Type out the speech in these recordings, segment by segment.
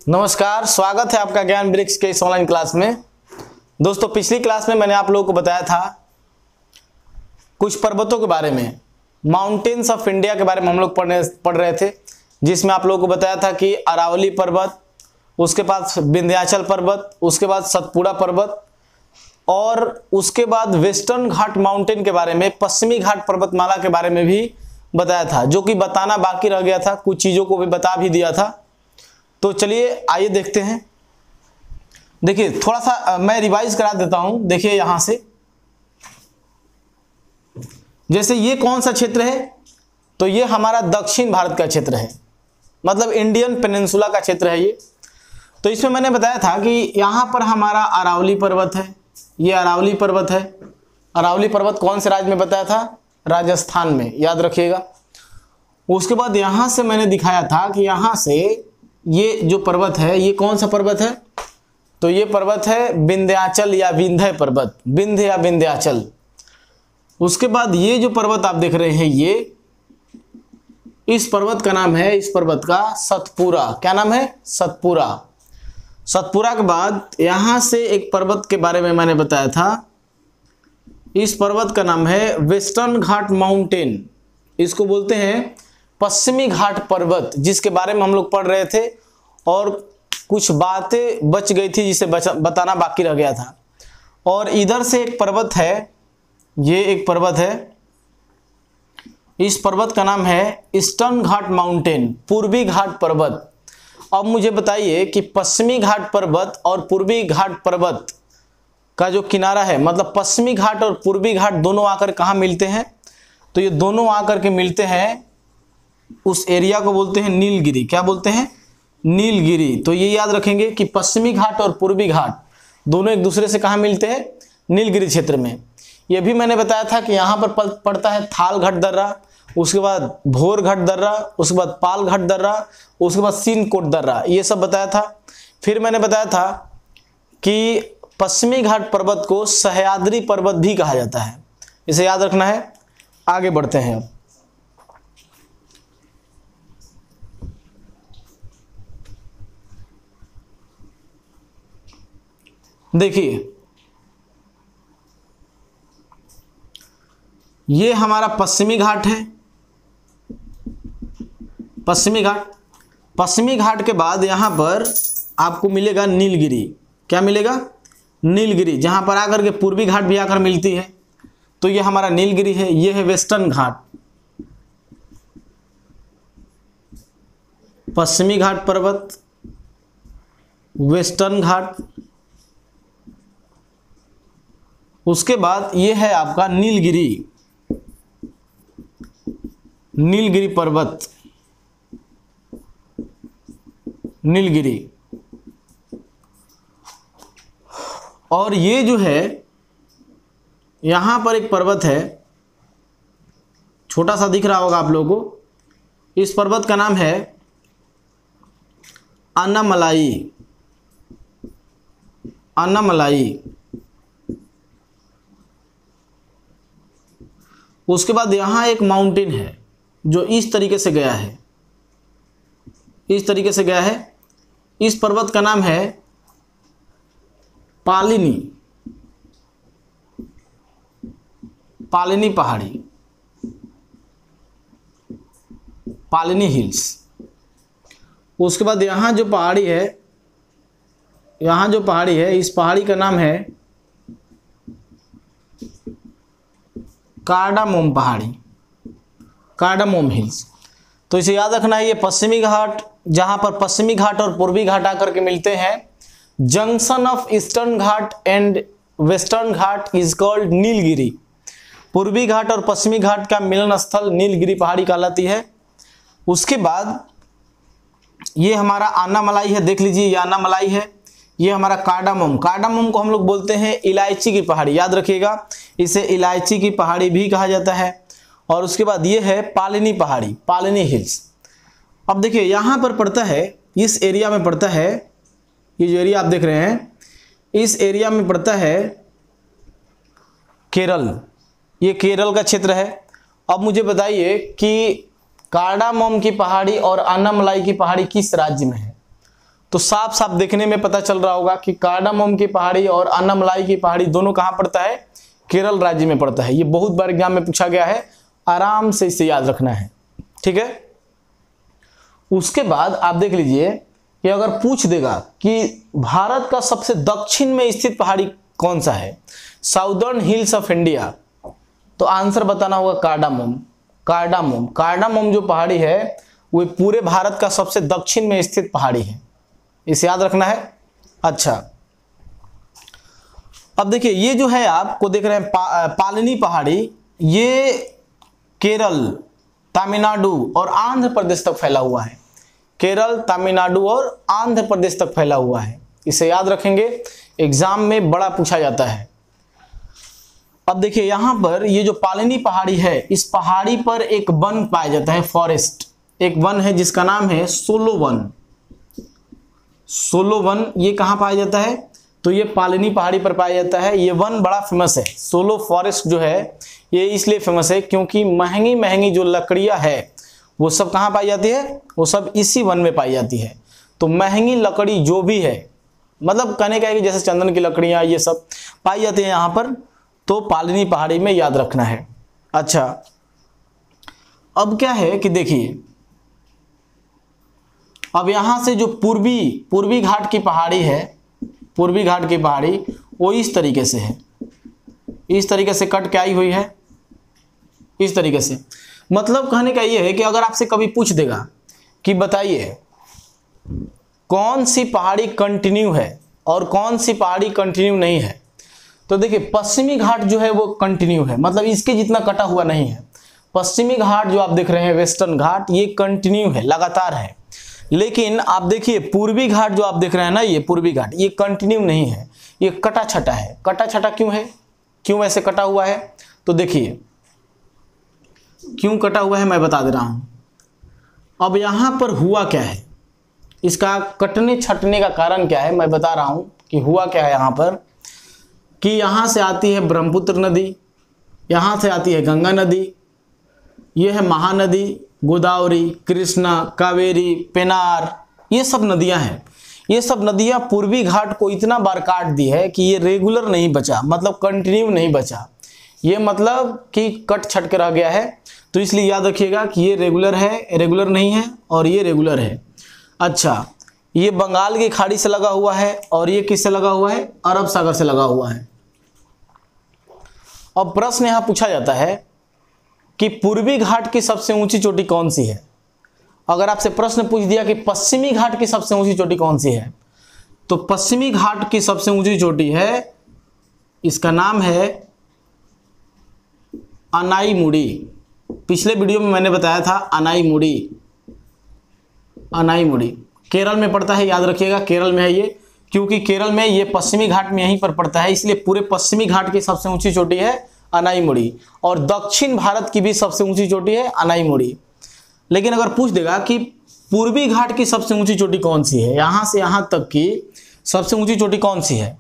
नमस्कार, स्वागत है आपका ज्ञान वृक्ष के इस ऑनलाइन क्लास में। दोस्तों, पिछली क्लास में मैंने आप लोगों को बताया था कुछ पर्वतों के बारे में, माउंटेन्स ऑफ इंडिया के बारे में हम लोग पढ़ रहे थे, जिसमें आप लोगों को बताया था कि अरावली पर्वत, उसके बाद विंध्याचल पर्वत, उसके बाद सतपुड़ा पर्वत और उसके बाद वेस्टर्न घाट माउंटेन के बारे में, पश्चिमी घाट पर्वतमाला के बारे में भी बताया था, जो कि बताना बाकी रह गया था। कुछ चीज़ों को भी बता भी दिया था। तो चलिए आइए देखते हैं। देखिए, थोड़ा सा मैं रिवाइज करा देता हूं। देखिए यहां से, जैसे ये कौन सा क्षेत्र है, तो ये हमारा दक्षिण भारत का क्षेत्र है, मतलब इंडियन पेनिनसुला का क्षेत्र है ये। तो इसमें मैंने बताया था कि यहां पर हमारा अरावली पर्वत है, ये अरावली पर्वत है। अरावली पर्वत कौन से राज्य में बताया था? राजस्थान में, याद रखिएगा। उसके बाद यहां से मैंने दिखाया था कि यहां से ये जो पर्वत है, ये कौन सा पर्वत है? तो ये पर्वत है विंध्याचल या विंध्य पर्वत, विंध्य या विंध्याचल। उसके बाद ये जो पर्वत आप देख रहे हैं, ये इस पर्वत का नाम है, इस पर्वत का सतपुड़ा। क्या नाम है? सतपुड़ा। सतपुड़ा के बाद यहां से एक पर्वत के बारे में मैंने बताया था, इस पर्वत का नाम है वेस्टर्न घाट माउंटेन। इसको बोलते हैं पश्चिमी घाट पर्वत, जिसके बारे में हम लोग पढ़ रहे थे और कुछ बातें बच गई थी जिसे बताना बाकी रह गया था। और इधर से एक पर्वत है, ये एक पर्वत है, इस पर्वत का नाम है ईस्टर्न घाट माउंटेन, पूर्वी घाट पर्वत। अब मुझे बताइए कि पश्चिमी घाट पर्वत और पूर्वी घाट पर्वत का जो किनारा है, मतलब पश्चिमी घाट और पूर्वी घाट दोनों आकर कहाँ मिलते हैं? तो ये दोनों आकर के मिलते हैं, उस एरिया को बोलते हैं नीलगिरी। क्या बोलते हैं? नीलगिरी। तो ये याद रखेंगे कि पश्चिमी घाट और पूर्वी घाट दोनों एक दूसरे से कहाँ मिलते हैं? नीलगिरी क्षेत्र में। ये भी मैंने बताया था कि यहाँ पर पड़ता है थाल घाट दर्रा, उसके बाद भोर घाट दर्रा, उसके बाद पाल घाट दर्रा, उसके बाद सीनकोट दर्रा, ये सब बताया था। फिर मैंने बताया था कि पश्चिमी घाट पर्वत को सह्याद्री पर्वत भी कहा जाता है, इसे याद रखना है। आगे बढ़ते हैं। अब देखिए, ये हमारा पश्चिमी घाट है, पश्चिमी घाट। पश्चिमी घाट के बाद यहां पर आपको मिलेगा नीलगिरी। क्या मिलेगा? नीलगिरी, जहां पर आकर के पूर्वी घाट भी आकर मिलती है। तो ये हमारा नीलगिरी है। ये है वेस्टर्न घाट, पश्चिमी घाट पर्वत, वेस्टर्न घाट। उसके बाद ये है आपका नीलगिरी, नीलगिरी पर्वत, नीलगिरी। और ये जो है, यहां पर एक पर्वत है, छोटा सा दिख रहा होगा आप लोगों को। इस पर्वत का नाम है अन्नामलाई, अन्नामलाई। उसके बाद यहां एक माउंटेन है जो इस तरीके से गया है, इस तरीके से गया है। इस पर्वत का नाम है पालिनी, पालिनी पहाड़ी, पालिनी हिल्स। उसके बाद यहां जो पहाड़ी है, यहां जो पहाड़ी है, इस पहाड़ी का नाम है कार्डामोम पहाड़ी, कार्डामोम हिल्स। तो इसे याद रखना है, ये पश्चिमी घाट, जहां पर पश्चिमी घाट और पूर्वी घाट आकर के मिलते हैं, junction of eastern Ghat and western Ghat is called Nilgiri. पूर्वी घाट और पश्चिमी घाट का मिलन स्थल नीलगिरी पहाड़ी कहलाती है। उसके बाद ये हमारा अन्नामलाई है, देख लीजिए, ये अन्नामलाई है। ये हमारा कार्डामोम, कार्डामोम को हम लोग बोलते हैं इलायची की पहाड़ी, याद रखिएगा, इसे इलायची की पहाड़ी भी कहा जाता है। और उसके बाद ये है पालिनी पहाड़ी, पालिनी हिल्स। अब देखिए, यहां पर पड़ता है, इस एरिया में पड़ता है, ये जो एरिया आप देख रहे हैं, इस एरिया में पड़ता है केरल, ये केरल का क्षेत्र है। अब मुझे बताइए कि कार्डामोम की पहाड़ी और अन्नामलाई की पहाड़ी किस राज्य में है? तो साफ साफ देखने में पता चल रहा होगा कि कार्डामोम की पहाड़ी और अन्नामलाई की पहाड़ी दोनों कहाँ पड़ता है, केरल राज्य में पड़ता है। ये बहुत बार एग्जाम में पूछा गया है, आराम से इसे याद रखना है, ठीक है। उसके बाद आप देख लीजिए कि अगर पूछ देगा कि भारत का सबसे दक्षिण में स्थित पहाड़ी कौन सा है, साउदर्न हिल्स ऑफ इंडिया, तो आंसर बताना होगा कार्डामोम। कार्डामोम कार्डामोम जो पहाड़ी है वो पूरे भारत का सबसे दक्षिण में स्थित पहाड़ी है, इसे याद रखना है। अच्छा, अब देखिए ये जो है आपको देख रहे हैं पालनी पहाड़ी, ये केरल, तमिलनाडु और आंध्र प्रदेश तक फैला हुआ है। केरल, तमिलनाडु और आंध्र प्रदेश तक फैला हुआ है, इसे याद रखेंगे, एग्जाम में बड़ा पूछा जाता है। अब देखिए यहां पर ये जो पालनी पहाड़ी है, इस पहाड़ी पर एक वन पाया जाता है, फॉरेस्ट, एक वन है जिसका नाम है सोलो वन। सोलो वन ये कहां पाया जाता है, तो ये पालनी पहाड़ी पर पाया जाता है। ये वन बड़ा फेमस है, सोलो फॉरेस्ट जो है ये इसलिए फेमस है क्योंकि महंगी महंगी जो लकड़ियां है वो सब कहां पाई जाती है, वो सब इसी वन में पाई जाती है। तो महंगी लकड़ी जो भी है, मतलब कहने का है कि जैसे चंदन की लकड़ियां ये सब पाई जाती है यहाँ पर, तो पालनी पहाड़ी में याद रखना है। अच्छा, अब क्या है कि देखिए, अब यहां से जो पूर्वी घाट की पहाड़ी है, पूर्वी घाट की पहाड़ी वो इस तरीके से है, इस तरीके से कट के आई हुई है, इस तरीके से। मतलब कहने का ये है कि अगर आपसे कभी पूछ देगा कि बताइए कौन सी पहाड़ी कंटिन्यू है और कौन सी पहाड़ी कंटिन्यू नहीं है, तो देखिए पश्चिमी घाट जो है वो कंटिन्यू है, मतलब इसके जितना कटा हुआ नहीं है। पश्चिमी घाट जो आप देख रहे हैं, वेस्टर्न घाट, ये कंटिन्यू है, लगातार है। लेकिन आप देखिए पूर्वी घाट जो आप देख रहे हैं ना, ये पूर्वी घाट, ये कंटिन्यू नहीं है, ये कटा छटा है। कटा छटा क्यों है, क्यों ऐसे कटा हुआ है, तो देखिए क्यों कटा हुआ है मैं बता दे रहा हूं। अब यहां पर हुआ क्या है, इसका कटने छटने का कारण क्या है मैं बता रहा हूं कि हुआ क्या है यहां पर, कि यहां से आती है ब्रह्मपुत्र नदी, यहां से आती है गंगा नदी, ये है महानदी, गोदावरी, कृष्णा, कावेरी, पेनार, ये सब नदियां हैं। ये सब नदियां पूर्वी घाट को इतना बार काट दी है कि ये रेगुलर नहीं बचा, मतलब कंटिन्यू नहीं बचा, ये मतलब कि कट छट के रह गया है। तो इसलिए याद रखिएगा कि ये रेगुलर है, रेगुलर नहीं है, और ये रेगुलर है। अच्छा, ये बंगाल की खाड़ी से लगा हुआ है और ये किससे लगा हुआ है, अरब सागर से लगा हुआ है। अब प्रश्न यहां पूछा जाता है कि पूर्वी घाट की सबसे ऊंची चोटी कौन सी है। अगर आपसे प्रश्न पूछ दिया कि पश्चिमी घाट की सबसे ऊंची चोटी कौन सी है, तो पश्चिमी घाट की सबसे ऊंची चोटी है, इसका नाम है अनाईमुड़ी। पिछले वीडियो में मैंने बताया था अनाईमुड़ी, अनाईमुड़ी केरल में पड़ता है, याद रखिएगा केरल में है ये, क्योंकि केरल में ये पश्चिमी घाट में यहीं पर पड़ता है, इसलिए पूरे पश्चिमी घाट की सबसे ऊंची चोटी है अनाईमुड़ी, और दक्षिण भारत की भी सबसे ऊंची चोटी है अनाईमुड़ी। लेकिन अगर पूछ देगा कि पूर्वी घाट की सबसे ऊंची चोटी कौन सी है, यहां से यहां तक की सबसे ऊंची चोटी कौन सी है,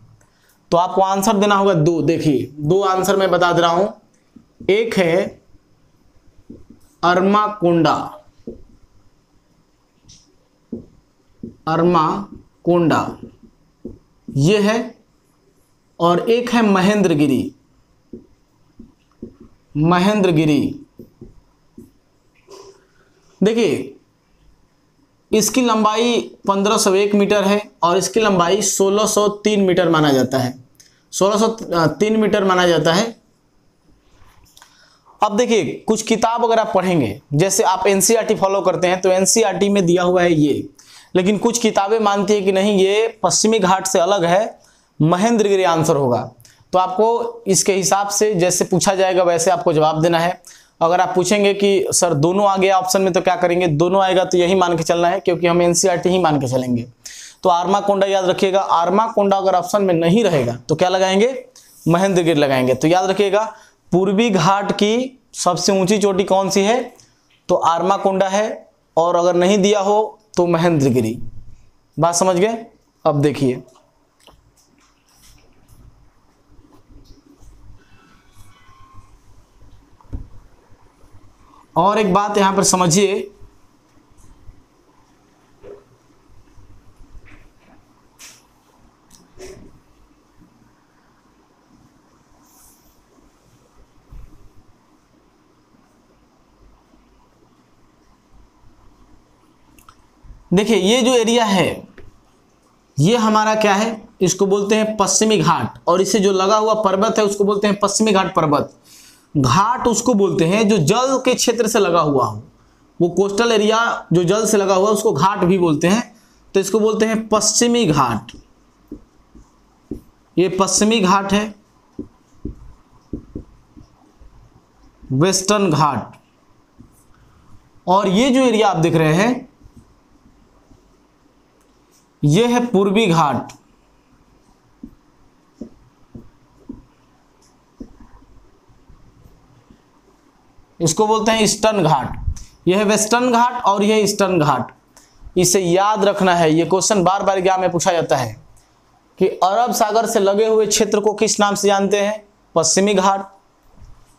तो आपको आंसर देना होगा दो। देखिए दो आंसर मैं बता दे रहा हूं, एक है अरमाकोंडा, अरमाकोंडा ये है, और एक है महेंद्रगिरी, महेंद्रगिरी। देखिए इसकी लंबाई 1501 मीटर है और इसकी लंबाई 1603 मीटर माना जाता है, 1603 मीटर माना जाता है। अब देखिए कुछ किताब अगर आप पढ़ेंगे, जैसे आप एनसीईआरटी फॉलो करते हैं तो एनसीईआरटी में दिया हुआ है ये, लेकिन कुछ किताबें मानती है कि नहीं ये पश्चिमी घाट से अलग है, महेंद्रगिरी आंसर होगा। तो आपको इसके हिसाब से जैसे पूछा जाएगा वैसे आपको जवाब देना है। अगर आप पूछेंगे कि सर दोनों आ गया ऑप्शन में तो क्या करेंगे, दोनों आएगा तो यही मान के चलना है, क्योंकि हम एनसीईआरटी ही मान के चलेंगे। तो आरमाकोंडा याद रखिएगा, आरमाकोंडा अगर ऑप्शन में नहीं रहेगा तो क्या लगाएंगे, महेंद्रगिरी लगाएंगे। तो याद रखिएगा पूर्वी घाट की सबसे ऊंची चोटी कौन सी है, तो आरमाकोंडा है, और अगर नहीं दिया हो तो महेंद्रगिरी। बात समझ गए। अब देखिए और एक बात यहां पर समझिए देखिए ये जो एरिया है ये हमारा क्या है, इसको बोलते हैं पश्चिमी घाट, और इसे जो लगा हुआ पर्वत है उसको बोलते हैं पश्चिमी घाट पर्वत। घाट उसको बोलते हैं जो जल के क्षेत्र से लगा हुआ हो, वो कोस्टल एरिया जो जल से लगा हुआ है उसको घाट भी बोलते हैं, तो इसको बोलते हैं पश्चिमी घाट। ये पश्चिमी घाट है, वेस्टर्न घाट। और ये जो एरिया आप देख रहे हैं ये है पूर्वी घाट। इसको बोलते हैं ईस्टर्न घाट। यह है वेस्टर्न घाट और यह ईस्टर्न घाट। इसे याद रखना है, ये क्वेश्चन बार बार एग्जाम में पूछा जाता है कि अरब सागर से लगे हुए क्षेत्र को किस नाम से जानते हैं, पश्चिमी घाट।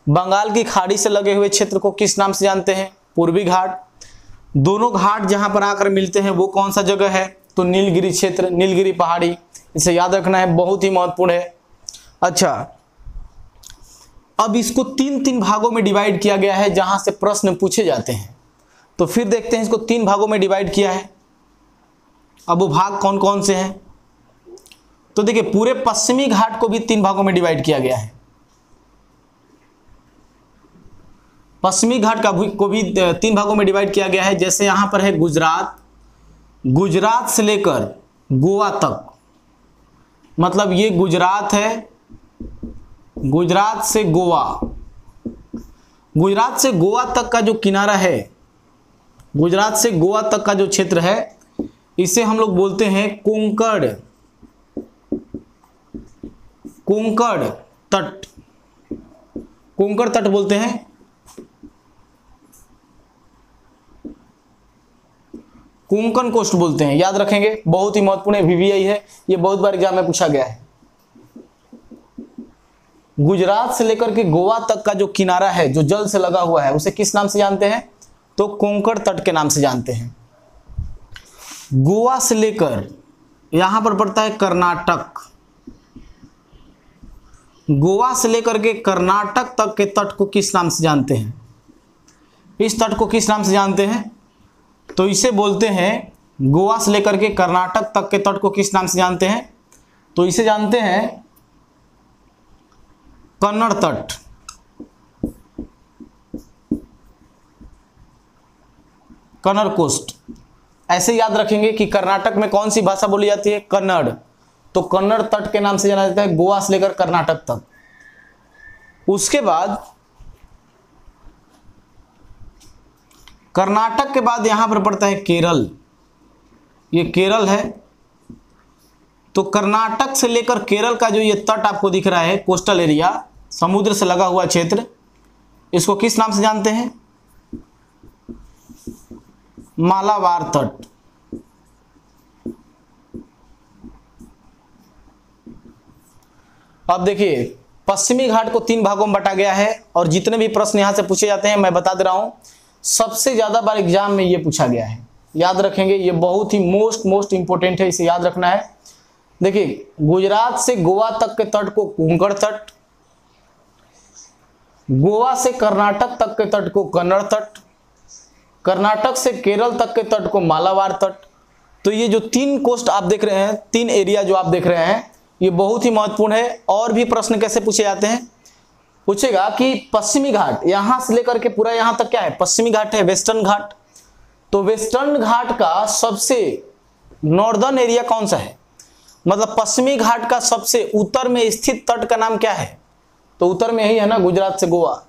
बंगाल की खाड़ी से लगे हुए क्षेत्र को किस नाम से जानते हैं, पूर्वी घाट। दोनों घाट जहां पर आकर मिलते हैं वो कौन सा जगह है, तो नीलगिरी क्षेत्र, नीलगिरी पहाड़ी। इसे याद रखना है, बहुत ही महत्वपूर्ण है। अच्छा, अब इसको तीन तीन भागों में डिवाइड किया गया है जहां से प्रश्न पूछे जाते हैं। तो फिर देखते हैं, इसको तीन भागों में डिवाइड किया है। अब वो भाग कौन कौन से हैं, तो देखिए पूरे पश्चिमी घाट को भी तीन भागों में डिवाइड किया गया है। पश्चिमी घाट को भी तीन भागों में डिवाइड किया गया है। जैसे यहां पर है गुजरात, गुजरात से लेकर गोवा तक, मतलब ये गुजरात है, गुजरात से गोवा, गुजरात से गोवा तक का जो किनारा है, गुजरात से गोवा तक का जो क्षेत्र है इसे हम लोग बोलते हैं कोंकण, कोंकण तट, कोंकण तट बोलते हैं। कोंकण कोस्ट बोलते हैं, याद रखेंगे, बहुत ही महत्वपूर्ण वीवीआई है, ये बहुत बार एग्जाम में पूछा गया है। गुजरात से लेकर के गोवा तक का जो किनारा है जो जल से लगा हुआ है उसे किस नाम से जानते हैं, तो कोंकण तट के नाम से जानते हैं। गोवा से लेकर यहां पर पड़ता है कर्नाटक, गोवा से लेकर के कर्नाटक तक के तट को किस नाम से जानते हैं, इस तट को किस नाम से जानते हैं, तो इसे बोलते हैं, गोवा से लेकर के कर्नाटक तक के तट को किस नाम से जानते हैं, तो इसे जानते हैं कन्नड़ तट। कन्नड़ कोस्ट। ऐसे याद रखेंगे कि कर्नाटक में कौन सी भाषा बोली जाती है, कन्नड़, तो कन्नड़ तट के नाम से जाना जाता है गोवा से लेकर कर्नाटक तक। उसके बाद कर्नाटक के बाद यहां पर पड़ता है केरल, ये केरल है। तो कर्नाटक से लेकर केरल का जो ये तट आपको दिख रहा है, कोस्टल एरिया, समुद्र से लगा हुआ क्षेत्र, इसको किस नाम से जानते हैं, मालाबार तट। अब देखिए पश्चिमी घाट को तीन भागों में बटा गया है, और जितने भी प्रश्न यहां से पूछे जाते हैं मैं बता दे रहा हूं, सबसे ज्यादा बार एग्जाम में ये पूछा गया है, याद रखेंगे, ये बहुत ही मोस्ट इंपोर्टेंट है, इसे याद रखना है। देखिए गुजरात से गोवा तक के तट को कोंकण तट, गोवा से कर्नाटक तक के तट को कन्नड़ तट, कर्नाटक से केरल तक के तट को मालाबार तट। तो ये जो तीन कोस्ट आप देख रहे हैं, तीन एरिया जो आप देख रहे हैं, ये बहुत ही महत्वपूर्ण है। और भी प्रश्न कैसे पूछे जाते हैं, पूछेगा कि पश्चिमी घाट यहां से लेकर के पूरा यहां तक क्या है, पश्चिमी घाट है, वेस्टर्न घाट। तो वेस्टर्न घाट का सबसे नॉर्दर्न एरिया कौन सा है, मतलब पश्चिमी घाट का सबसे उत्तर में स्थित तट का नाम क्या है, तो उत्तर में यही है ना, गुजरात से गोवा।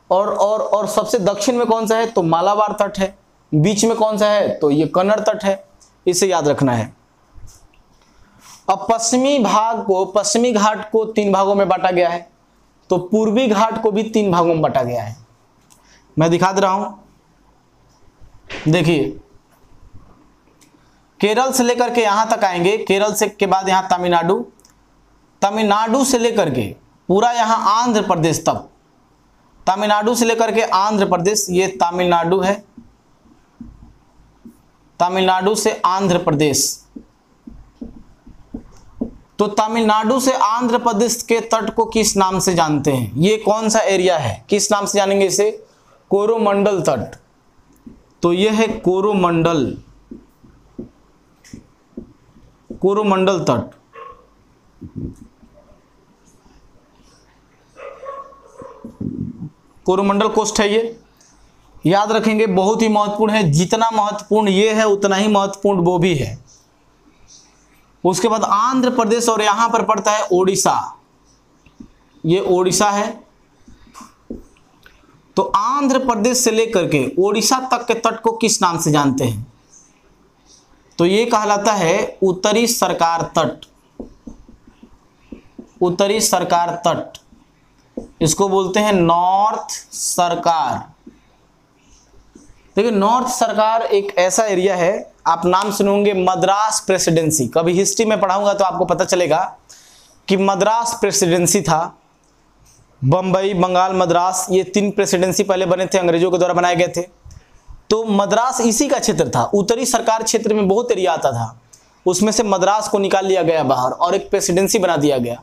और सबसे दक्षिण में कौन सा है, तो मालाबार तट है। बीच में कौन सा है, तो ये कन्नड़ तट है, इसे याद रखना है। अब पश्चिमी घाट को तीन भागों में बांटा गया है, तो पूर्वी घाट को भी तीन भागों में बांटा गया है। मैं दिखा दे रहा हूं, देखिए केरल से लेकर के यहां तक आएंगे, केरल से के बाद यहां तमिलनाडु, तमिलनाडु से लेकर के पूरा यहां आंध्र प्रदेश तक, तमिलनाडु से लेकर के आंध्र प्रदेश, ये तमिलनाडु है, तमिलनाडु से आंध्र प्रदेश। तो तमिलनाडु से आंध्र प्रदेश के तट को किस नाम से जानते हैं, ये कौन सा एरिया है, किस नाम से जानेंगे इसे, कोरोमंडल तट। तो यह है कोरोमंडल, कोरोमंडल तट, कोरोमंडल कोस्ट है ये, याद रखेंगे बहुत ही महत्वपूर्ण है। जितना महत्वपूर्ण ये है उतना ही महत्वपूर्ण वो भी है। उसके बाद आंध्र प्रदेश और यहां पर पड़ता है ओडिशा, ये ओडिशा है। तो आंध्र प्रदेश से लेकर के ओडिशा तक के तट को किस नाम से जानते हैं? तो ये कहलाता है उत्तरी सरकार तट, उत्तरी सरकार तट, इसको बोलते हैं नॉर्थ सरकार। देखिए नॉर्थ सरकार एक ऐसा एरिया है, आप नाम सुनोगे मद्रास प्रेसिडेंसी, कभी हिस्ट्री में पढ़ाऊंगा तो आपको पता चलेगा कि मद्रास प्रेसिडेंसी था। बंबई, बंगाल, मद्रास, ये 3 प्रेसिडेंसी पहले बने थे, अंग्रेजों के द्वारा बनाए गए थे। तो मद्रास इसी का क्षेत्र था। उत्तरी सरकार क्षेत्र में बहुत एरिया आता था, उसमें से मद्रास को निकाल लिया गया बाहर और एक प्रेसिडेंसी बना दिया गया।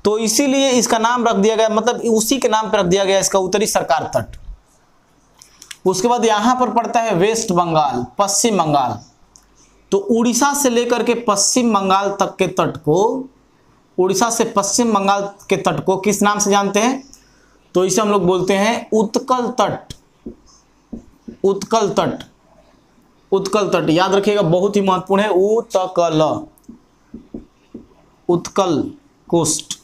तो इसीलिए इसका नाम रख दिया गया, मतलब उसी के नाम पर रख दिया गया इसका उत्तरी सरकार तट। उसके बाद यहां पर पड़ता है वेस्ट बंगाल, पश्चिम बंगाल। तो उड़ीसा से लेकर के पश्चिम बंगाल तक के तट को, उड़ीसा से पश्चिम बंगाल के तट को किस नाम से जानते हैं? तो इसे हम लोग बोलते हैं उत्कल तट, उत्कल तट, उत्कल तट याद रखिएगा, बहुत ही महत्वपूर्ण है। उत्कल, उत्कल कोस्ट।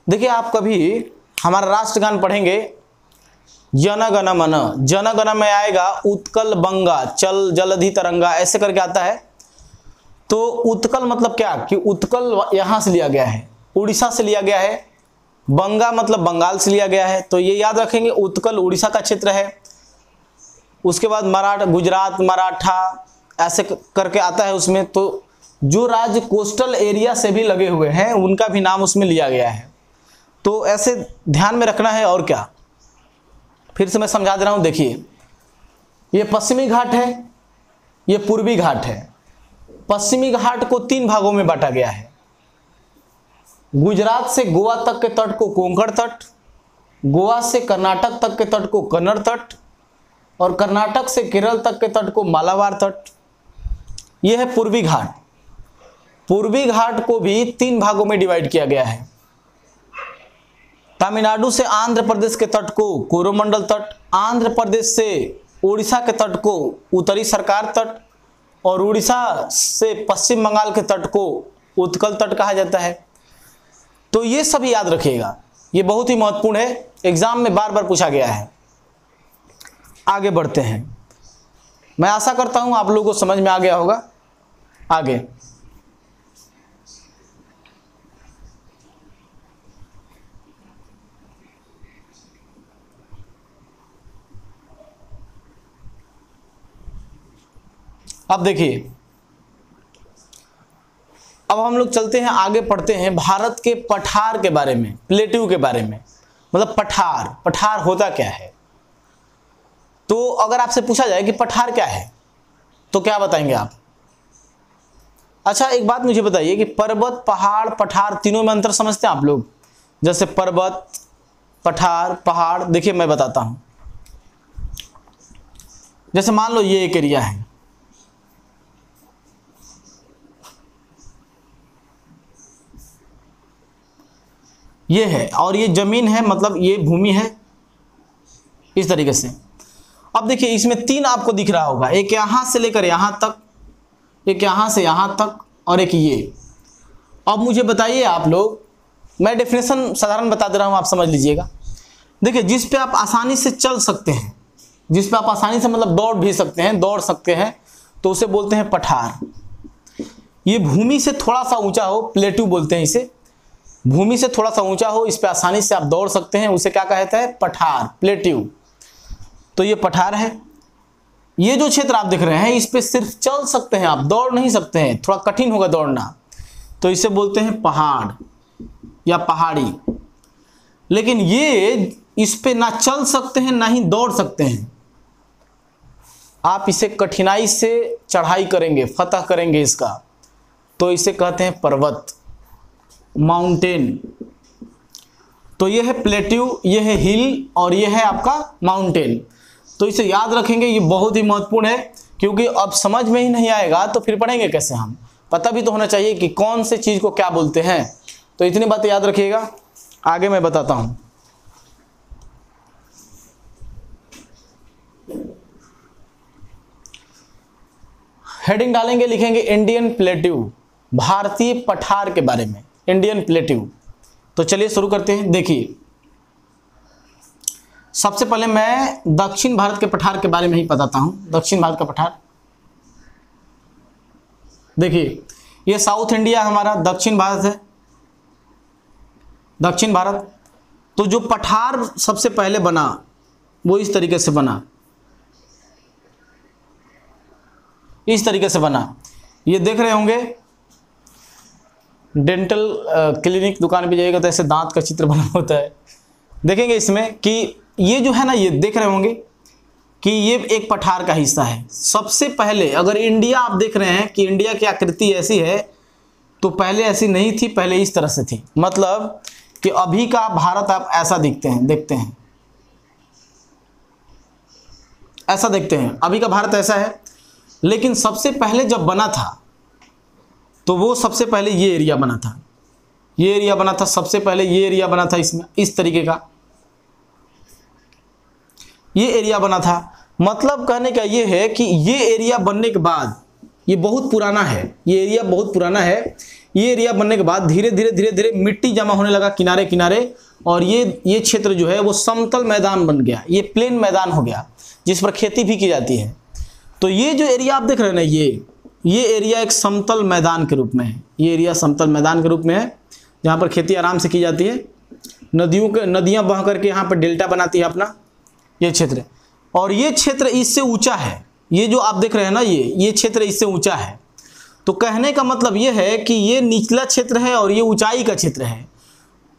देखिए आप कभी हमारा राष्ट्रगान पढ़ेंगे, जन गण मन, जन गण में आएगा उत्कल बंगा चल जलधि तरंगा, ऐसे करके आता है। तो उत्कल मतलब क्या कि उत्कल यहां से लिया गया है, उड़ीसा से लिया गया है। बंगा मतलब बंगाल से लिया गया है, तो ये याद रखेंगे उत्कल उड़ीसा का क्षेत्र है। उसके बाद गुजरात, मराठा, ऐसे करके आता है उसमें। तो जो राज्य कोस्टल एरिया से भी लगे हुए हैं उनका भी नाम उसमें लिया गया है। तो ऐसे ध्यान में रखना है। और क्या, फिर से मैं समझा दे रहा हूं। देखिए ये पश्चिमी घाट है, ये पूर्वी घाट है। पश्चिमी घाट को 3 भागों में बांटा गया है। गुजरात से गोवा तक के तट को कोंकण तट, गोवा से कर्नाटक तक के तट को कन्नड़ तट, और कर्नाटक से केरल तक के तट को मालाबार तट। यह है पूर्वी घाट। पूर्वी घाट को भी 3 भागों में डिवाइड किया गया है। तमिलनाडु से आंध्र प्रदेश के तट को कोरोमंडल तट, आंध्र प्रदेश से उड़ीसा के तट को उत्तरी सरकार तट, और उड़ीसा से पश्चिम बंगाल के तट को उत्कल तट कहा जाता है। तो ये सभी याद रखिएगा, ये बहुत ही महत्वपूर्ण है, एग्जाम में बार बार पूछा गया है। आगे बढ़ते हैं। मैं आशा करता हूं आप लोगों को समझ में आ गया होगा। आगे अब देखिए, अब हम लोग चलते हैं, आगे पढ़ते हैं भारत के पठार के बारे में, प्लेट्यू के बारे में। मतलब पठार, पठार होता क्या है? तो अगर आपसे पूछा जाए कि पठार क्या है तो क्या बताएंगे आप? अच्छा एक बात मुझे बताइए कि पर्वत, पहाड़, पठार तीनों में अंतर समझते हैं आप लोग? जैसे पर्वत, पठार, पहाड़। देखिए मैं बताता हूं। जैसे मान लो ये एक एरिया है, ये है, और ये जमीन है, मतलब ये भूमि है इस तरीके से। अब देखिए इसमें 3 आपको दिख रहा होगा, एक यहां से लेकर यहां तक, एक यहां से यहां तक, और एक ये। अब मुझे बताइए आप लोग, मैं डेफिनेशन साधारण बता दे रहा हूं, आप समझ लीजिएगा। देखिए जिस पे आप आसानी से चल सकते हैं, जिस पे आप आसानी से मतलब दौड़ भी सकते हैं, दौड़ सकते हैं, तो उसे बोलते हैं पठार। ये भूमि से थोड़ा सा ऊंचा हो, प्लेट्यू बोलते हैं इसे। भूमि से थोड़ा सा ऊंचा हो, इस पे आसानी से आप दौड़ सकते हैं, उसे क्या कहता है? पठार, प्लेट्यू। तो ये पठार है। ये जो क्षेत्र आप देख रहे हैं इस पे सिर्फ चल सकते हैं आप, दौड़ नहीं सकते हैं, थोड़ा कठिन होगा दौड़ना, तो इसे बोलते हैं पहाड़ या पहाड़ी। लेकिन ये इस पे ना चल सकते हैं ना ही दौड़ सकते हैं, आप इसे कठिनाई से चढ़ाई करेंगे, फतह करेंगे इसका, तो इसे कहते हैं पर्वत, माउंटेन। तो ये है प्लेट्यू, ये है हिल, और ये है आपका माउंटेन। तो इसे याद रखेंगे, ये बहुत ही महत्वपूर्ण है, क्योंकि अब समझ में ही नहीं आएगा तो फिर पढ़ेंगे कैसे हम। पता भी तो होना चाहिए कि कौन से चीज़ को क्या बोलते हैं। तो इतनी बातें याद रखिएगा, आगे मैं बताता हूँ। हेडिंग डालेंगे, लिखेंगे इंडियन प्लेट्यू, भारतीय पठार के बारे में, इंडियन प्लेट्यू। तो चलिए शुरू करते हैं। देखिए, सबसे पहले मैं दक्षिण भारत के पठार के बारे में ही बताता हूं। दक्षिण भारत का पठार, देखिए ये साउथ इंडिया हमारा दक्षिण भारत है, दक्षिण भारत। तो जो पठार सबसे पहले बना वो इस तरीके से बना, इस तरीके से बना। ये देख रहे होंगे, डेंटल क्लिनिक दुकान पे जाइएगा तो ऐसे दांत का चित्र बना होता है। देखेंगे इसमें कि ये जो है ना, ये देख रहे होंगे कि ये एक पठार का हिस्सा है। सबसे पहले अगर इंडिया आप देख रहे हैं कि इंडिया की आकृति ऐसी है, तो पहले ऐसी नहीं थी, पहले इस तरह से थी। मतलब कि अभी का भारत आप ऐसा देखते हैं, ऐसा देखते हैं, अभी का भारत ऐसा है। लेकिन सबसे पहले जब बना था तो वो सबसे पहले ये एरिया बना था, ये एरिया बना था, सबसे पहले ये एरिया बना था, इसमें इस तरीके का ये एरिया बना था। मतलब कहने का ये है कि ये एरिया बनने के बाद, ये बहुत पुराना है, ये एरिया बहुत पुराना है। ये एरिया बनने के बाद धीरे धीरे मिट्टी जमा होने लगा किनारे किनारे, और ये क्षेत्र जो है वो समतल मैदान बन गया, ये प्लेन मैदान हो गया जिस पर खेती भी की जाती है। तो ये जो एरिया आप देख रहे हैं ना, ये एरिया एक समतल मैदान के रूप में है। ये एरिया समतल मैदान के रूप में है जहाँ पर खेती आराम से की जाती है। नदियाँ बह करके यहाँ पर डेल्टा बनाती है अपना ये क्षेत्र। और ये क्षेत्र इससे ऊंचा है, ये जो आप देख रहे हैं ना, ये क्षेत्र इससे ऊंचा है। तो कहने का मतलब ये है कि ये निचला क्षेत्र है और ये ऊंचाई का क्षेत्र है।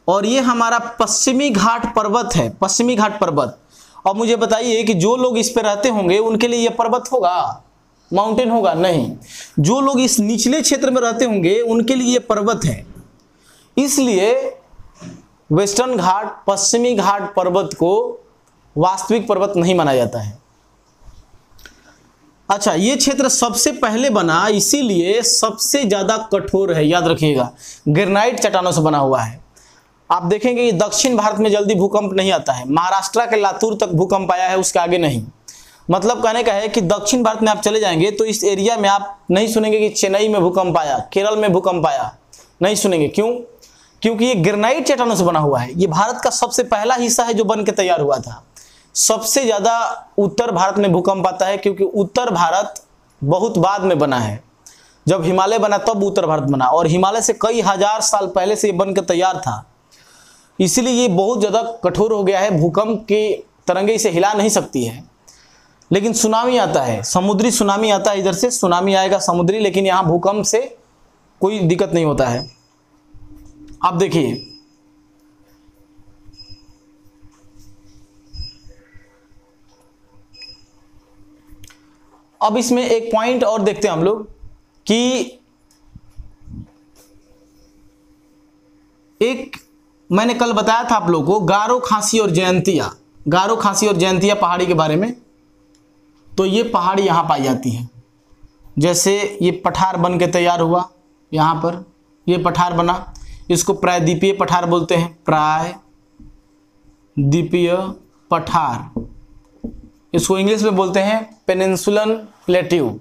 और ये हमारा पश्चिमी घाट पर्वत है, पश्चिमी घाट पर्वत। और मुझे बताइए कि जो लोग इस पे रहते होंगे उनके लिए ये पर्वत होगा, माउंटेन होगा? नहीं। जो लोग इस निचले क्षेत्र में रहते होंगे उनके लिए ये पर्वत है। इसलिए वेस्टर्न घाट, पश्चिमी घाट पर्वत को वास्तविक पर्वत नहीं माना जाता है। अच्छा, ये क्षेत्र सबसे पहले बना, इसीलिए सबसे ज्यादा कठोर है, याद रखिएगा, ग्रेनाइट चट्टानों से बना हुआ है। आप देखेंगे कि दक्षिण भारत में जल्दी भूकंप नहीं आता है, महाराष्ट्र के लातूर तक भूकंप आया है, उसके आगे नहीं। मतलब कहने का है कि दक्षिण भारत में आप चले जाएंगे तो इस एरिया में आप नहीं सुनेंगे कि चेन्नई में भूकंप आया, केरल में भूकंप आया, नहीं सुनेंगे। क्यों? क्योंकि ये ग्रेनाइट चट्टानों से बना हुआ है। ये भारत का सबसे पहला हिस्सा है जो बन के तैयार हुआ था। सबसे ज्यादा उत्तर भारत में भूकंप आता है, क्योंकि उत्तर भारत बहुत बाद में बना है। जब हिमालय बना तब उत्तर भारत बना, और हिमालय से कई हजार साल पहले से ये बन के तैयार था। इसलिए ये बहुत ज़्यादा कठोर हो गया है, भूकंप की तरंगे इसे हिला नहीं सकती है। लेकिन सुनामी आता है, समुद्री सुनामी आता है, इधर से सुनामी आएगा समुद्री, लेकिन यहाँ भूकंप से कोई दिक्कत नहीं होता है। अब देखिए, अब इसमें एक पॉइंट और देखते हैं हम लोग कि एक मैंने कल बताया था आप लोगों को गारो, खासी और जयंतिया, गारो, खासी और जयंतिया पहाड़ी के बारे में। तो ये पहाड़ी यहाँ पाई जाती है। जैसे ये पठार बन के तैयार हुआ, यहाँ पर ये पठार बना, इसको प्रायद्वीपीय पठार बोलते हैं, प्रायद्वीपीय पठार। इसको इंग्लिश में बोलते हैं पेनिनसुलन प्लेट्यू।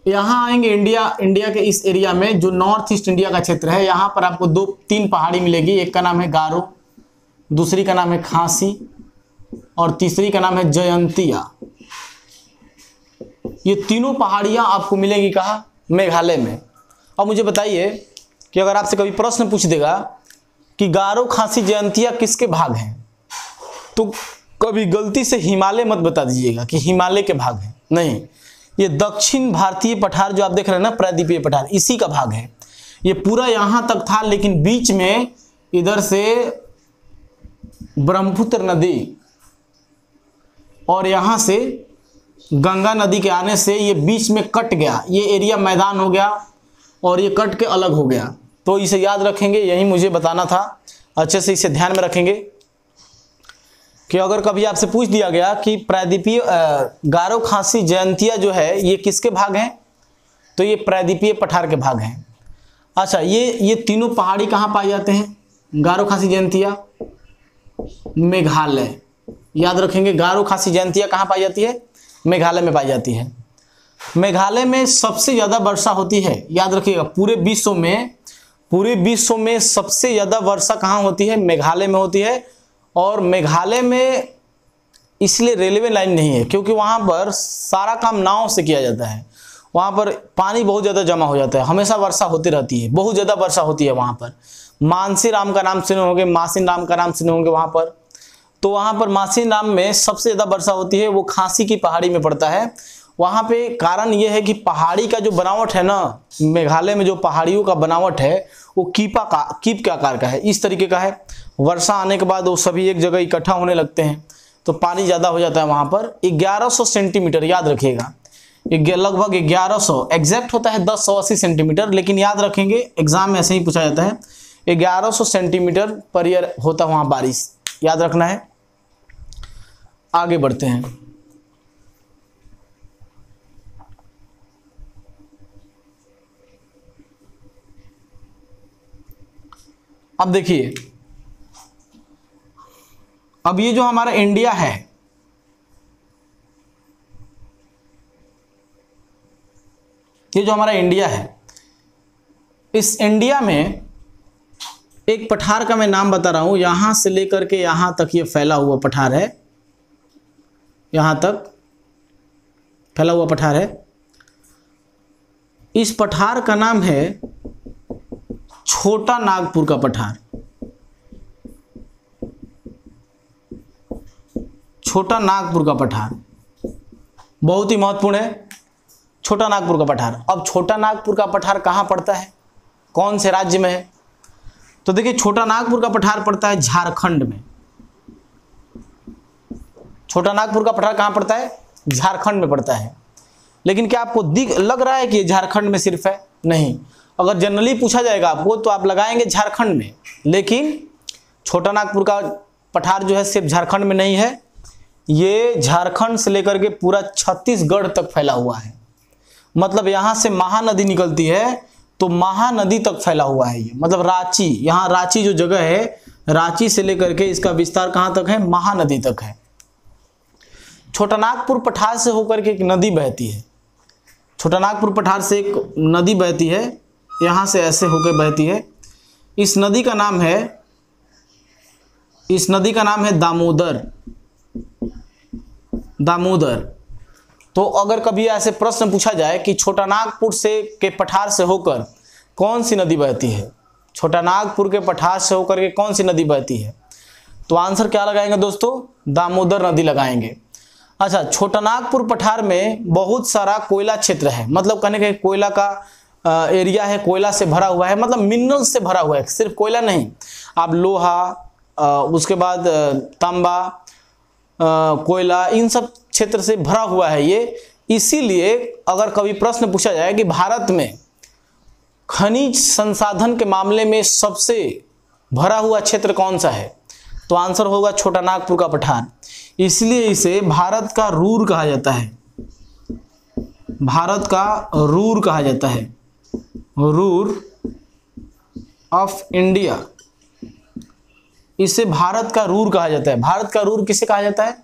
यहाँ आएंगे इंडिया के इस एरिया में, जो नॉर्थ ईस्ट इंडिया का क्षेत्र है, यहाँ पर आपको 2-3 पहाड़ी मिलेगी। एक का नाम है गारो, दूसरी का नाम है खासी, और तीसरी का नाम है जयंतिया। ये तीनों पहाड़ियाँ आपको मिलेंगी कहाँ? मेघालय में। अब मुझे बताइए कि अगर आपसे कभी प्रश्न पूछ देगा कि गारो, खासी, जयंतिया किसके भाग हैं, तो कभी गलती से हिमालय मत बता दीजिएगा कि हिमालय के भाग हैं, नहीं। ये दक्षिण भारतीय पठार जो आप देख रहे हैं ना, प्रायद्वीपीय पठार, इसी का भाग है। ये पूरा यहाँ तक था, लेकिन बीच में इधर से ब्रह्मपुत्र नदी और यहाँ से गंगा नदी के आने से ये बीच में कट गया, ये एरिया मैदान हो गया और ये कट के अलग हो गया। तो इसे याद रखेंगे, यही मुझे बताना था, अच्छे से इसे ध्यान में रखेंगे। कि अगर कभी आपसे पूछ दिया गया कि प्रायद्वीपीय गारो खासी जयंतिया जो है ये किसके भाग हैं, तो ये प्रायद्वीपीय पठार के भाग हैं। अच्छा, ये तीनों पहाड़ी कहाँ पाए जाते हैं? गारो खासी जयंतिया मेघालय। याद रखेंगे, गारो खासी जयंतिया कहाँ पाई जाती है? मेघालय में पाई जाती है। मेघालय में सबसे ज़्यादा वर्षा होती है। याद रखिएगा, पूरे विश्व में सबसे ज़्यादा वर्षा कहाँ होती है? मेघालय में होती है। और मेघालय में इसलिए रेलवे लाइन नहीं है क्योंकि वहाँ पर सारा काम नाव से किया जाता है। वहाँ पर पानी बहुत ज़्यादा जमा हो जाता है, हमेशा वर्षा होती रहती है, बहुत ज़्यादा वर्षा होती है वहाँ पर। मानसी राम का नाम सुने होंगे, मासिन राम का नाम सुने होंगे वहाँ पर। तो वहाँ पर मासिन राम में सबसे ज़्यादा वर्षा होती है, वो खासी की पहाड़ी में पड़ता है। वहाँ पे कारण ये है कि पहाड़ी का जो बनावट है ना, मेघालय में जो पहाड़ियों का बनावट है वो कीप के आकार का है, इस तरीके का है। वर्षा आने के बाद वो सभी एक जगह इकट्ठा होने लगते हैं तो पानी ज़्यादा हो जाता है वहाँ पर। 1100 सेंटीमीटर, याद रखिएगा, लगभग 1100, एग्जैक्ट होता है 1080 सेंटीमीटर, लेकिन याद रखेंगे एग्जाम में ऐसे ही पूछा जाता है। 1100 सेंटीमीटर पर ईयर होता है वहाँ बारिश, याद रखना है। आगे बढ़ते हैं। अब देखिए, अब ये जो हमारा इंडिया है, ये जो हमारा इंडिया है, इस इंडिया में एक पठार का मैं नाम बता रहा हूं, यहां से लेकर के यहां तक ये फैला हुआ पठार है, यहां तक फैला हुआ पठार है। इस पठार का नाम है छोटा नागपुर का पठार। छोटा नागपुर का पठार बहुत ही महत्वपूर्ण है, छोटा नागपुर का पठार। अब छोटा नागपुर का पठार कहाँ पड़ता है, कौन से राज्य में है? तो देखिए, छोटा नागपुर का पठार पड़ता है झारखंड में। छोटा नागपुर का पठार कहाँ पड़ता है? झारखंड में पड़ता है। लेकिन क्या आपको लग रहा है कि झारखंड में सिर्फ है? नहीं, अगर जनरली पूछा जाएगा आपको तो आप लगाएंगे झारखंड में, लेकिन छोटा नागपुर का पठार जो है सिर्फ झारखंड में नहीं है, ये झारखंड से लेकर के पूरा छत्तीसगढ़ तक फैला हुआ है। मतलब यहाँ से महानदी निकलती है तो महानदी तक फैला हुआ है ये। मतलब रांची, यहाँ रांची जो जगह है, रांची से लेकर के इसका विस्तार कहाँ तक है? महानदी तक है। छोटा नागपुर पठार से होकर के एक नदी बहती है। छोटा नागपुर पठार से एक नदी बहती है, यहाँ से ऐसे होकर बहती है। इस नदी का नाम है दामोदर। दामोदर। तो अगर कभी ऐसे प्रश्न पूछा जाए कि छोटा नागपुर से के पठार से होकर कौन सी नदी बहती है, छोटा नागपुर के पठार से होकर के कौन सी नदी बहती है, तो आंसर क्या लगाएंगे दोस्तों? दामोदर नदी लगाएंगे। अच्छा, छोटा नागपुर पठार में बहुत सारा कोयला क्षेत्र है, मतलब कहने का कोयला का एरिया है, कोयला से भरा हुआ है, मतलब मिनरल से भरा हुआ है, सिर्फ कोयला नहीं, आप लोहा, उसके बाद तांबा, कोयला, इन सब क्षेत्र से भरा हुआ है ये। इसीलिए अगर कभी प्रश्न पूछा जाए कि भारत में खनिज संसाधन के मामले में सबसे भरा हुआ क्षेत्र कौन सा है, तो आंसर होगा छोटा नागपुर का पठार। इसलिए इसे भारत का रूर कहा जाता है। भारत का रूर कहा जाता है, रूर ऑफ इंडिया। इसे भारत का रूर कहा जाता है। भारत का रूर किसे कहा जाता है?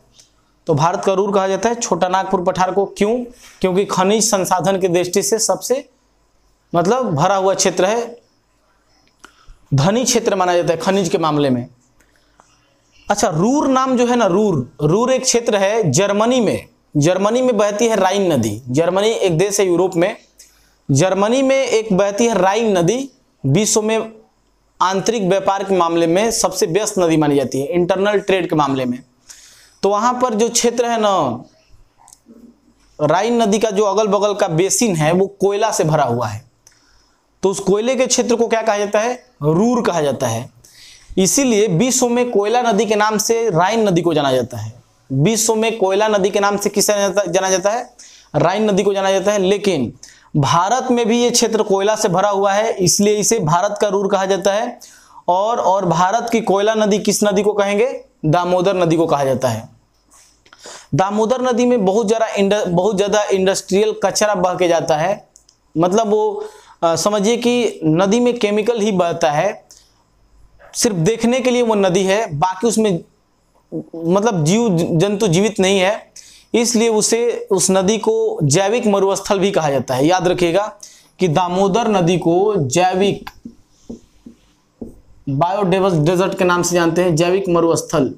तो भारत का रूर कहा जाता है छोटा नागपुर पठार को। क्यों? क्योंकि खनिज संसाधन की दृष्टि से सबसे मतलब भरा हुआ क्षेत्र है, धनी क्षेत्र माना जाता है खनिज के मामले में। अच्छा, रूर नाम जो है ना, रूर एक क्षेत्र है जर्मनी में। जर्मनी में बहती है राइन नदी। जर्मनी एक देश है यूरोप में, जर्मनी में एक बहती है राइन नदी। विश्व में आंतरिक व्यापार के मामले में सबसे व्यस्त नदी मानी जाती है, इंटरनल ट्रेड के मामले में। तो वहां पर जो क्षेत्र है ना, राइन नदी का जो अगल बगल का बेसिन है वो कोयला से भरा हुआ है, तो उस कोयले के क्षेत्र को क्या कहा जाता है? रूर कहा जाता है। इसीलिए विश्व में कोयला नदी के नाम से राइन नदी को जाना जाता है। विश्व में कोयला नदी के नाम से किसे जाना जाता है? राइन नदी को जाना जाता है। लेकिन भारत में भी ये क्षेत्र कोयला से भरा हुआ है, इसलिए इसे भारत का रूर कहा जाता है। और भारत की कोयला नदी किस नदी को कहेंगे? दामोदर नदी को कहा जाता है। दामोदर नदी में बहुत ज़्यादा इंडस्ट्रियल कचरा बह के जाता है। मतलब वो समझिए कि नदी में केमिकल ही बहता है, सिर्फ देखने के लिए वो नदी है, बाकी उसमें मतलब जीव जंतु जीवित नहीं है, इसलिए उस नदी को जैविक मरुस्थल भी कहा जाता है। याद रखिएगा कि दामोदर नदी को जैविक बायोडाइवर्स डेजर्ट के नाम से जानते हैं, जैविक मरुस्थल।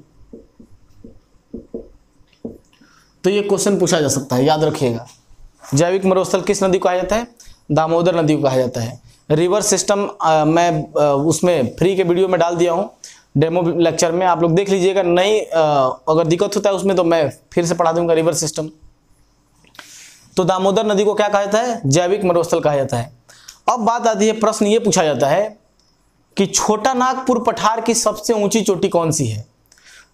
तो ये क्वेश्चन पूछा जा सकता है, याद रखिएगा। जैविक मरुस्थल किस नदी को कहा जाता है? दामोदर नदी को कहा जाता है। रिवर सिस्टम मैं उसमें फ्री के वीडियो में डाल दिया हूँ, डेमो लेक्चर में, आप लोग देख लीजिएगा। नहीं अगर दिक्कत होता है उसमें तो मैं फिर से पढ़ा दूंगा रिवर सिस्टम। तो दामोदर नदी को क्या कहा जाता है? जैविक मरुस्थल कहा जाता है। अब बात आती है, प्रश्न ये पूछा जाता है कि छोटा नागपुर पठार की सबसे ऊंची चोटी कौन सी है?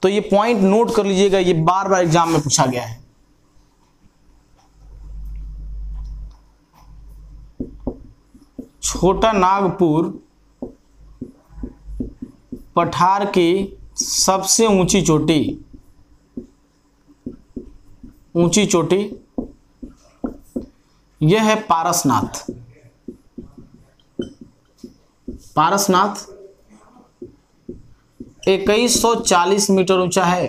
तो ये पॉइंट नोट कर लीजिएगा, ये बार बार एग्जाम में पूछा गया है। छोटा नागपुर पठार की सबसे ऊंची चोटी यह है पारसनाथ। पारसनाथ 2140 मीटर ऊंचा है।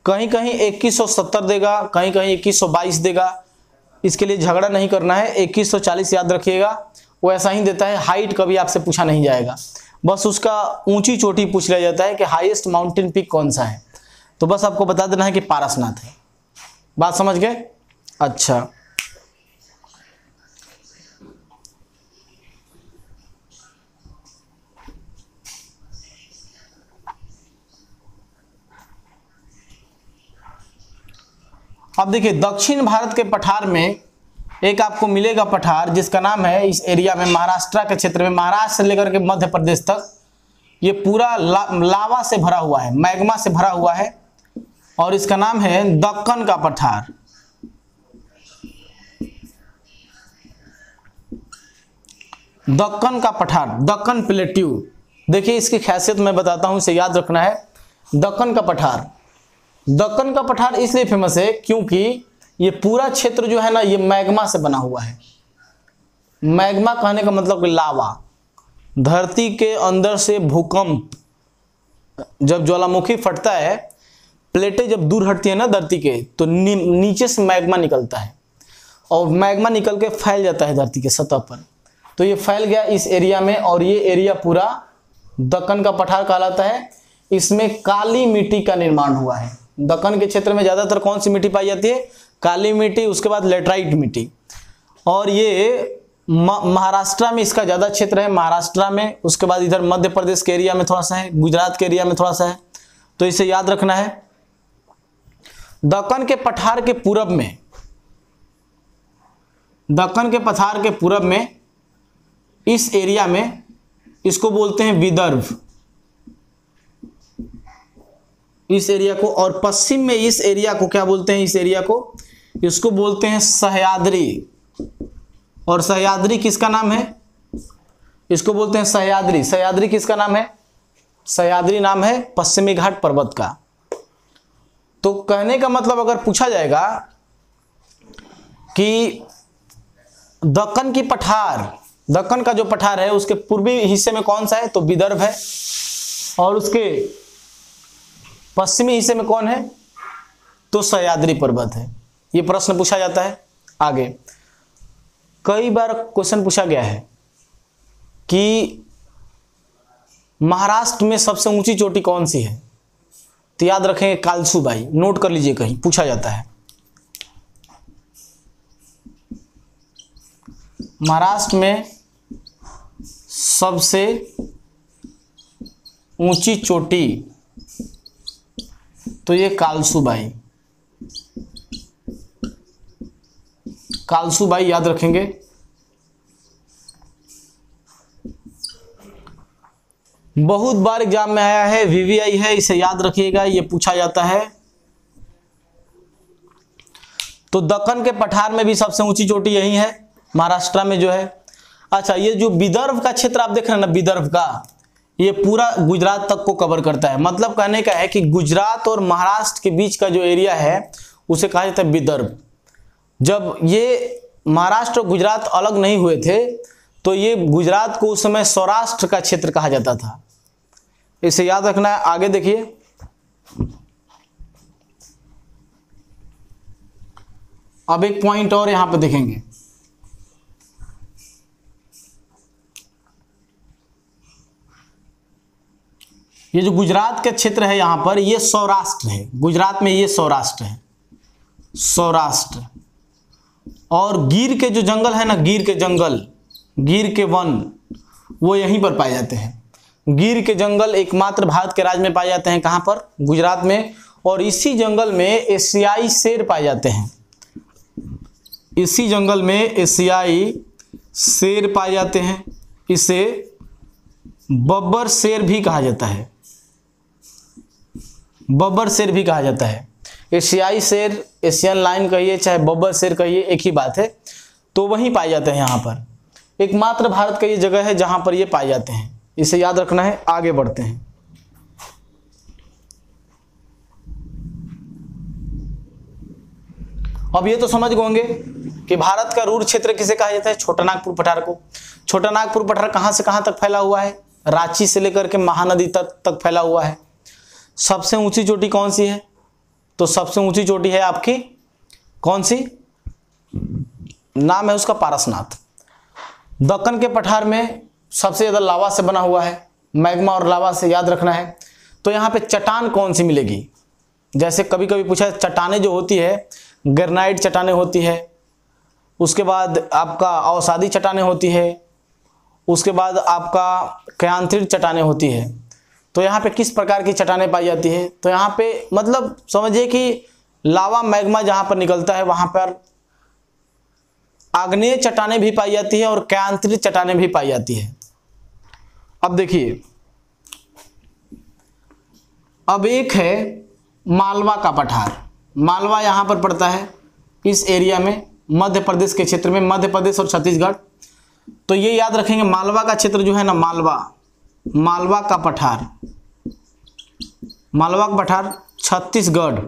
कहीं कहीं 2170 देगा, कहीं कहीं 2122 देगा, इसके लिए झगड़ा नहीं करना है। 2140 याद रखिएगा, वो ऐसा ही देता है। हाइट कभी आपसे पूछा नहीं जाएगा, बस उसका ऊंची चोटी पूछ लिया जाता है कि हाईएस्ट माउंटेन पीक कौन सा है। तो बस आपको बता देना है कि पारसनाथ है। बात समझ गए? अच्छा, अब देखिए दक्षिण भारत के पठार में एक आपको मिलेगा पठार जिसका नाम है, इस एरिया में महाराष्ट्र के क्षेत्र में, महाराष्ट्र से लेकर के मध्य प्रदेश तक ये पूरा लावा से भरा हुआ है, मैग्मा से भरा हुआ है, और इसका नाम है दक्कन का पठार। दक्कन का पठार, दक्कन प्लेट्यू। देखिए इसकी खासियत मैं बताता हूं, इसे याद रखना है। दक्कन का पठार, दक्कन का पठार इसलिए फेमस है क्योंकि ये पूरा क्षेत्र जो है ना, ये मैग्मा से बना हुआ है। मैग्मा कहने का मतलब लावा, धरती के अंदर से भूकंप, जब ज्वालामुखी फटता है, प्लेटें जब दूर हटती है ना धरती के, तो नीचे से मैग्मा निकलता है, और मैग्मा निकल के फैल जाता है धरती के सतह पर। तो ये फैल गया इस एरिया में, और ये एरिया पूरा दक्कन का पठार कहलाता है। इसमें काली मिट्टी का निर्माण हुआ है। दक्कन के क्षेत्र में ज्यादातर कौन सी मिट्टी पाई जाती है? काली मिट्टी, उसके बाद लेटराइट मिट्टी। और ये महाराष्ट्र में इसका ज्यादा क्षेत्र है, महाराष्ट्र में, उसके बाद इधर मध्य प्रदेश के एरिया में थोड़ा सा है, गुजरात के एरिया में थोड़ा सा है। तो इसे याद रखना है। दक्कन के पठार के पूरब में, दक्कन के पठार के पूरब में इस एरिया में, इसको बोलते हैं विदर्भ, इस एरिया को। और पश्चिम में इस एरिया को क्या बोलते हैं? इस एरिया को, इसको बोलते हैं सह्याद्री। और सह्याद्री किसका नाम है? इसको बोलते हैं सह्याद्री। सह्याद्री किसका नाम है? सह्याद्री नाम है पश्चिमी घाट पर्वत का। तो कहने का मतलब अगर पूछा जाएगा कि दक्कन की पठार, दक्कन का जो पठार है उसके पूर्वी हिस्से में कौन सा है? तो विदर्भ है। और उसके पश्चिमी हिस्से में कौन है? तो सह्याद्री पर्वत है। ये प्रश्न पूछा जाता है। आगे कई बार क्वेश्चन पूछा गया है कि महाराष्ट्र में सबसे ऊंची चोटी कौन सी है? तो याद रखेंगे कालसूबाई, नोट कर लीजिए, कहीं पूछा जाता है। महाराष्ट्र में सबसे ऊंची चोटी, तो ये कालसूबाई, कालसूबाई याद रखेंगे। बहुत बार एग्जाम में आया है, वीवीआई है, इसे याद रखिएगा, ये पूछा जाता है। तो दक्कन के पठार में भी सबसे ऊंची चोटी यही है, महाराष्ट्र में जो है। अच्छा, ये जो विदर्भ का क्षेत्र आप देख रहे हैं ना, विदर्भ का, ये पूरा गुजरात तक को कवर करता है। मतलब कहने का है कि गुजरात और महाराष्ट्र के बीच का जो एरिया है उसे कहा जाता है विदर्भ। जब ये महाराष्ट्र और गुजरात अलग नहीं हुए थे तो ये गुजरात को उस समय सौराष्ट्र का क्षेत्र कहा जाता था। इसे याद रखना है। आगे देखिए, अब एक पॉइंट और यहां पे देखेंगे। ये जो गुजरात का क्षेत्र है यहां पर, ये सौराष्ट्र है। गुजरात में ये सौराष्ट्र है, सौराष्ट्र। और गिर के जो जंगल है ना, गिर के जंगल, गिर के वन, वो यहीं पर पाए जाते हैं। गिर के जंगल एकमात्र भारत के राज्य में पाए जाते हैं। कहां पर? गुजरात में। और इसी जंगल में एशियाई शेर पाए जाते हैं। इसी जंगल में एशियाई शेर पाए जाते हैं। इसे बब्बर शेर भी कहा जाता है, बब्बर शेर भी कहा जाता है। एशियाई शेर, एशियन लायन कहिए चाहे बब्बर शेर कहिए, एक ही बात है। तो वहीं पाए जाते हैं यहाँ पर। एकमात्र भारत का ये जगह है जहां पर ये पाए जाते हैं। इसे याद रखना है। आगे बढ़ते हैं। अब ये तो समझ गए होंगे कि भारत का रूर क्षेत्र किसे कहा जाता है? छोटा नागपुर पठार को। छोटा नागपुर पठार कहां से कहां तक फैला हुआ है? रांची से लेकर के महानदी तक फैला हुआ है। सबसे ऊंची चोटी कौन सी है? तो सबसे ऊंची चोटी है आपकी कौन सी? नाम है उसका पारसनाथ। दक्कन के पठार में सबसे ज्यादा लावा से बना हुआ है, मैग्मा और लावा से, याद रखना है। तो यहाँ पे चट्टान कौन सी मिलेगी? जैसे कभी कभी पूछा है, चट्टानें जो होती है ग्रेनाइट चट्टानें होती है, उसके बाद आपका अवसादी चट्टानें होती है, उसके बाद आपका क्यांत्रित चट्टानें होती है। तो यहाँ पे किस प्रकार की चट्टानें पाई जाती है? तो यहाँ पे मतलब समझिए कि लावा मैग्मा जहाँ पर निकलता है वहाँ पर आग्नेय चट्टानें भी पाई जाती है और क्यांत्रित चट्टानें भी पाई जाती है। अब देखिए, अब एक है मालवा का पठार। मालवा यहाँ पर पड़ता है इस एरिया में, मध्य प्रदेश के क्षेत्र में, मध्य प्रदेश और छत्तीसगढ़। तो ये याद रखेंगे, मालवा का क्षेत्र जो है ना, मालवा, मालवा का पठार, मालवा का पठार छत्तीसगढ़,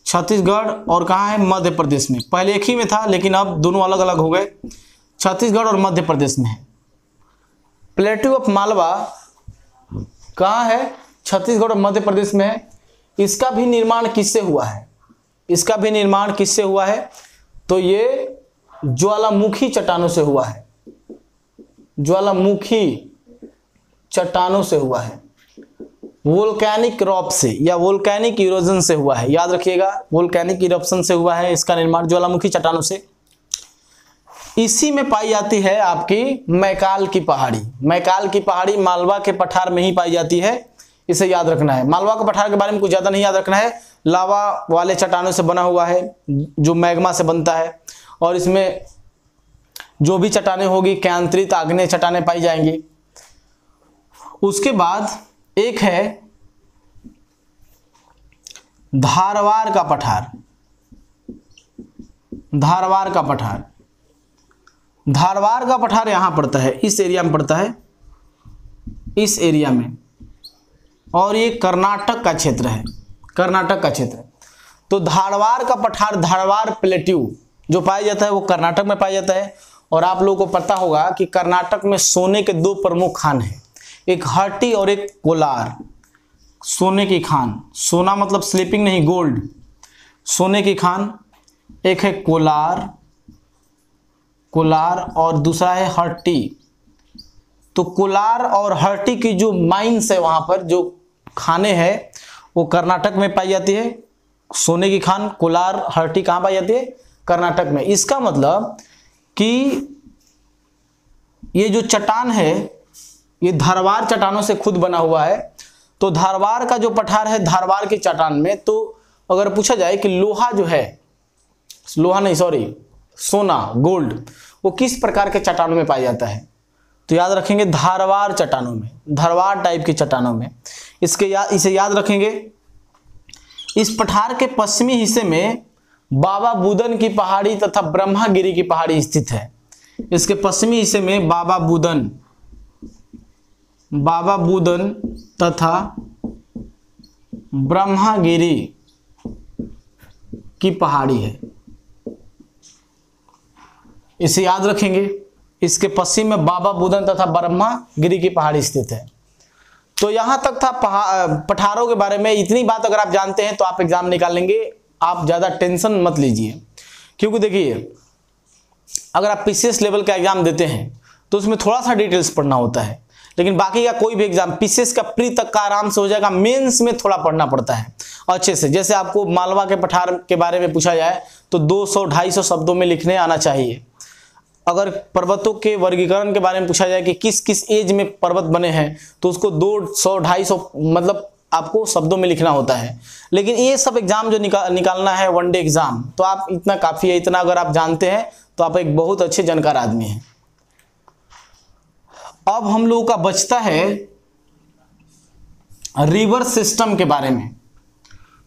छत्तीसगढ़ और कहाँ है? मध्य प्रदेश में। पहले एक ही में था लेकिन अब दोनों अलग अलग हो गए। छत्तीसगढ़ और मध्य प्रदेश में है। प्लेट्यू ऑफ मालवा कहाँ है? छत्तीसगढ़ और मध्य प्रदेश में है। इसका भी निर्माण किससे हुआ है? इसका भी निर्माण किससे हुआ है? तो ये ज्वालामुखी चट्टानों से हुआ है, ज्वालामुखी चट्टानों से हुआ है। वोल्केनिक रॉक से या वोल्केनिक इरोजन से हुआ है। याद रखिएगा, वोल्केनिक इरप्शन से हुआ है इसका निर्माण, ज्वालामुखी चट्टानों से। इसी में पाई जाती है आपकी मैकाल की पहाड़ी। मैकाल की पहाड़ी मालवा के पठार में ही पाई जाती है, इसे याद रखना है। मालवा के पठार के बारे में कुछ ज्यादा नहीं याद रखना है। लावा वाले चट्टानों से बना हुआ है जो मैग्मा से बनता है, और इसमें जो भी चट्टानें होगी क्यांत्रित आग्नेय चट्टानें पाई जाएंगी। उसके बाद एक है धारवाड़ का पठार। धारवाड़ का पठार, धारवाड़ का पठार यहां पड़ता है, इस एरिया में पड़ता है, इस एरिया में। और ये कर्नाटक का क्षेत्र है, कर्नाटक का क्षेत्र। तो धारवाड़ का पठार, धारवाड़ प्लेट्यू जो पाया जाता है वो कर्नाटक में पाया जाता है। और आप लोगों को पता होगा कि कर्नाटक में सोने के दो प्रमुख खान हैं, एक हट्टी और एक कोलार। सोने की खान, सोना मतलब स्लीपिंग नहीं, गोल्ड, सोने की खान। एक है कोलार, कोलार और दूसरा है हट्टी। तो कोलार और हट्टी की जो माइंस है वहां पर, जो खाने हैं, वो कर्नाटक में पाई जाती है। सोने की खान कोलार हट्टी कहाँ पाई जाती है? कर्नाटक में। इसका मतलब कि ये जो चट्टान है ये धारवाड़ चट्टानों से खुद बना हुआ है। तो धारवाड़ का जो पठार है, धारवाड़ की चट्टान में, तो अगर पूछा जाए कि लोहा जो है, लोहा नहीं सॉरी, सोना, गोल्ड, वो किस प्रकार के चट्टानों में पाया जाता है? तो याद रखेंगे धारवाड़ चट्टानों में, धारवाड़ टाइप की चट्टानों में। इसे याद रखेंगे। इस पठार के पश्चिमी हिस्से में बाबा बुदन की पहाड़ी तथा ब्रह्मागिरी की पहाड़ी स्थित है। इसके पश्चिमी हिस्से में बाबा बुदन बाबा बुदन तथा ब्रह्मागिरी की पहाड़ी है। इसे याद रखेंगे, इसके पश्चिम में बाबा बुदन तथा ब्रह्मागिरी की पहाड़ी स्थित है। तो यहां तक था पठारों के बारे में। इतनी बात अगर आप जानते हैं तो आप एग्जाम निकाल लेंगे, आप ज्यादा टेंशन मत लीजिए। क्योंकि देखिए, अगर आप पीसीएस लेवल का एग्जाम देते हैं तो उसमें थोड़ा सा डिटेल्स पढ़ना होता है, लेकिन बाकी का कोई भी एग्जाम पीसीएस का प्री तक का आराम से हो जाएगा। मेंस में थोड़ा पढ़ना पड़ता है अच्छे से। जैसे आपको मालवा के पठार के बारे में पूछा जाए तो 200-250 शब्दों में लिखने आना चाहिए। अगर पर्वतों के वर्गीकरण के बारे में पूछा जाए कि किस किस एज में पर्वत बने हैं तो उसको 200-250 मतलब आपको शब्दों में लिखना होता है। लेकिन ये सब एग्जाम जो निकालना है वनडे एग्जाम, तो आप इतना काफी है। इतना अगर आप जानते हैं तो आप एक बहुत अच्छे जानकार आदमी हैं। अब हम लोगों का बचता है रिवर सिस्टम के बारे में।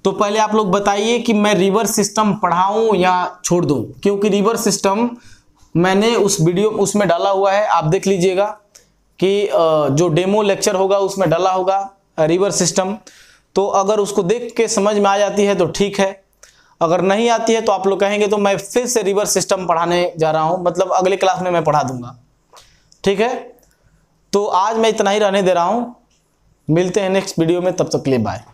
तो पहले आप लोग बताइए कि मैं रिवर सिस्टम पढ़ाऊं या छोड़ दूं, क्योंकि रिवर सिस्टम मैंने उस वीडियो उसमें डाला हुआ है, आप देख लीजिएगा कि जो डेमो लेक्चर होगा उसमें डाला होगा रिवर सिस्टम। तो अगर उसको देख के समझ में आ जाती है तो ठीक है, अगर नहीं आती है तो आप लोग कहेंगे तो मैं फिर से रिवर सिस्टम पढ़ाने जा रहा हूं, मतलब अगले क्लास में मैं पढ़ा दूंगा। ठीक है, तो आज मैं इतना ही रहने दे रहा हूं। मिलते हैं नेक्स्ट वीडियो में, तब तक के लिए बाय।